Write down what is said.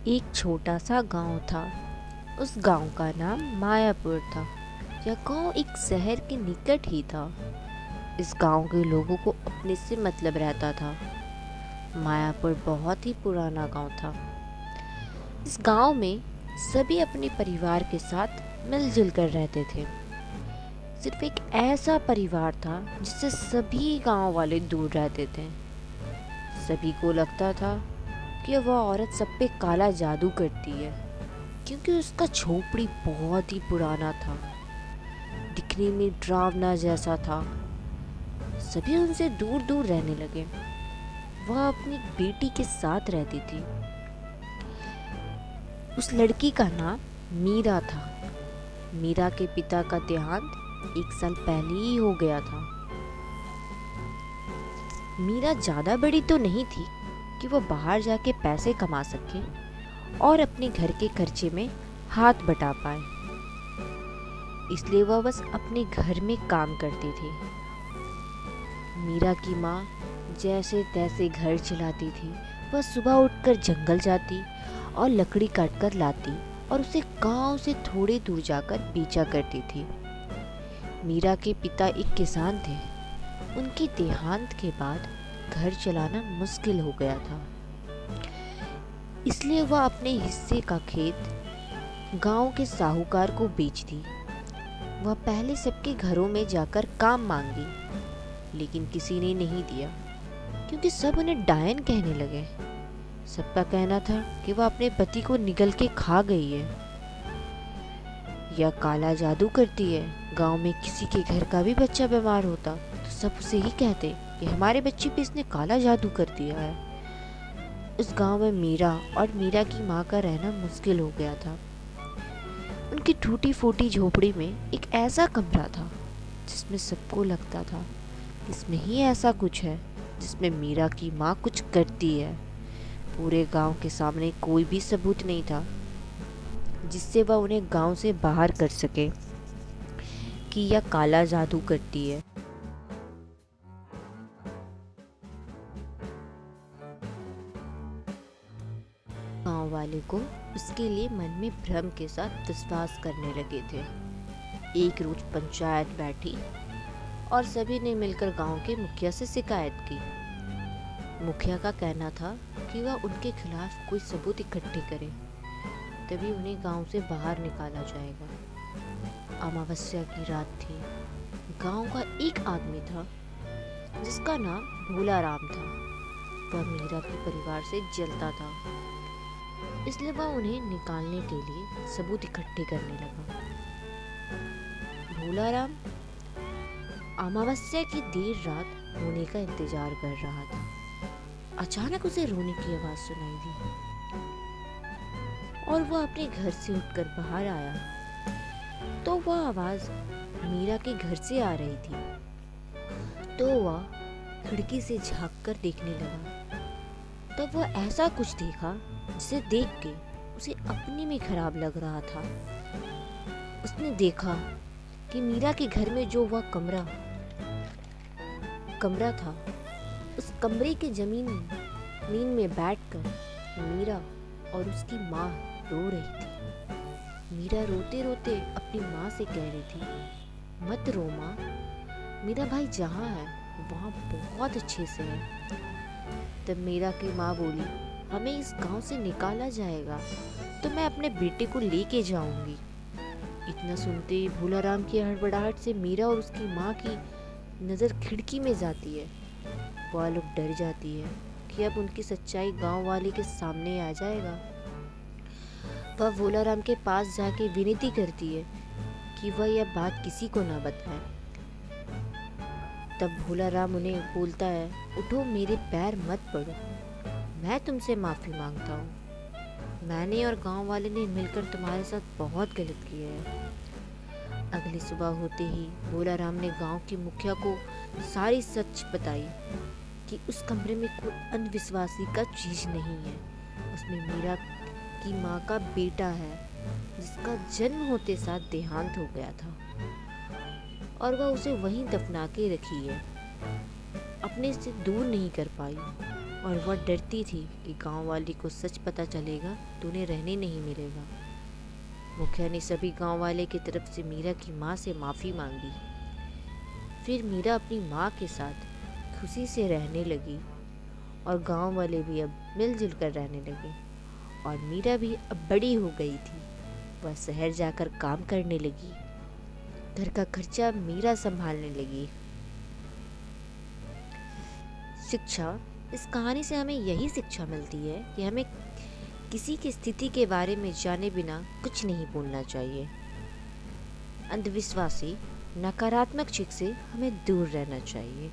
एक छोटा सा गांव था। उस गांव का नाम मायापुर था। यह गांव एक शहर के निकट ही था। इस गांव के लोगों को अपने से मतलब रहता था। मायापुर बहुत ही पुराना गांव था। इस गांव में सभी अपने परिवार के साथ मिलजुल कर रहते थे। सिर्फ एक ऐसा परिवार था जिससे सभी गांव वाले दूर रहते थे। सभी को लगता था कि वह औरत सब पे काला जादू करती है, क्योंकि उसका झोपड़ी बहुत ही पुराना था, दिखने में डरावना जैसा था। सभी उनसे दूर दूर रहने लगे। वह अपनी बेटी के साथ रहती थी। उस लड़की का नाम मीरा था। मीरा के पिता का देहांत 1 साल पहले ही हो गया था। मीरा ज्यादा बड़ी तो नहीं थी कि वह बाहर जाके पैसे कमा सके और अपने घर के खर्चे में हाथ बटा पाए, इसलिए वह बस अपने घर में काम करती थी। मीरा की माँ जैसे तैसे घर चलाती थी। वह सुबह उठकर जंगल जाती और लकड़ी काटकर लाती और उसे गांव से थोड़े दूर जाकर बेचा करती थी। मीरा के पिता एक किसान थे। उनके देहांत के बाद घर चलाना मुश्किल हो गया था, इसलिए वह अपने हिस्से का खेत गांव के साहूकार को बेच दी। वह पहले सबके घरों में जाकर काम मांगी, लेकिन किसी ने नहीं दिया, क्योंकि सब उन्हें डायन कहने लगे। सबका कहना था कि वह अपने पति को निगल के खा गई है या काला जादू करती है। गांव में किसी के घर का भी बच्चा बीमार होता तो सब उसे ही कहते कि हमारे बच्चे पे इसने काला जादू कर दिया है। उस गांव में मीरा और मीरा की माँ का रहना मुश्किल हो गया था। उनकी टूटी फूटी झोपड़ी में एक ऐसा कमरा था जिसमें सबको लगता था इसमें ही ऐसा कुछ है जिसमें मीरा की माँ कुछ करती है। पूरे गांव के सामने कोई भी सबूत नहीं था जिससे वह उन्हें गांव से बाहर कर सके कि यह काला जादू करती है। गांव वाले को उसके लिए मन में भ्रम के साथ विश्वास करने लगे थे। एक रोज पंचायत बैठी और सभी ने मिलकर गांव के मुखिया से शिकायत की। मुखिया का कहना था कि वह उनके खिलाफ कोई सबूत इकट्ठे करे, तभी उन्हें गांव से बाहर निकाला जाएगा। अमावस्या की रात थी। गांव का एक आदमी था जिसका नाम भोला राम था। वह मीरा के परिवार से जलता था, इसलिए वह उन्हें निकालने के लिए सबूत इकट्ठे करने लगा। भोला राम अमावस्या की देर रात होने का इंतजार कर रहा था। अचानक उसे रोने की आवाज सुनाई दी और वह अपने घर से उठकर बाहर आया तो वह आवाज मीरा के घर से आ रही थी। तो वह खिड़की से झांक कर देखने लगा। तब वह ऐसा कुछ देखा जिसे देख के उसे अपने में खराब लग रहा था। उसने देखा कि मीरा के घर में जो वह कमरा था, उस कमरे के नींद में बैठकर मीरा और उसकी माँ रो रही थी। मीरा रोते रोते अपनी माँ से कह रही थी, मत रो माँ, मेरा भाई जहाँ है वहाँ बहुत अच्छे से है। तब मीरा की माँ बोली, हमें इस गांव से निकाला जाएगा तो मैं अपने बेटे को लेके जाऊंगी। इतना सुनते ही भोला राम की हड़बड़ाहट से मीरा और उसकी माँ की नज़र खिड़की में जाती है। वह लोग डर जाती है कि अब उनकी सच्चाई गांव वाले के सामने आ जाएगा। वह भोला राम के पास जाके विनती करती है कि वह यह बात किसी को ना बताए। तब भोला राम उन्हें बोलता है, उठो, मेरे पैर मत पड़ो, मैं तुमसे माफ़ी मांगता हूँ। मैंने और गांव वाले ने मिलकर तुम्हारे साथ बहुत गलत किया है। अगली सुबह होते ही भोला राम ने गांव के मुखिया को सारी सच बताई कि उस कमरे में कोई अंधविश्वासी का चीज नहीं है। उसमें मीरा की माँ का बेटा है जिसका जन्म होते साथ देहांत हो गया था और वह उसे वहीं दफना के रखी है, अपने से दूर नहीं कर पाई। और वह डरती थी कि गांव वाली को सच पता चलेगा तो उन्हें रहने नहीं मिलेगा। मुखिया ने सभी गांव वाले की तरफ से मीरा की माँ से माफ़ी मांगी। फिर मीरा अपनी माँ के साथ खुशी से रहने लगी और गांव वाले भी अब मिलजुल कर रहने लगे। और मीरा भी अब बड़ी हो गई थी। वह शहर जाकर काम करने लगी। घर का खर्चा मीरा संभालने लगी। शिक्षा, इस कहानी से हमें यही शिक्षा मिलती है कि हमें किसी की स्थिति के बारे में जाने बिना कुछ नहीं बोलना चाहिए। अंधविश्वासी, नकारात्मक चीज से हमें दूर रहना चाहिए।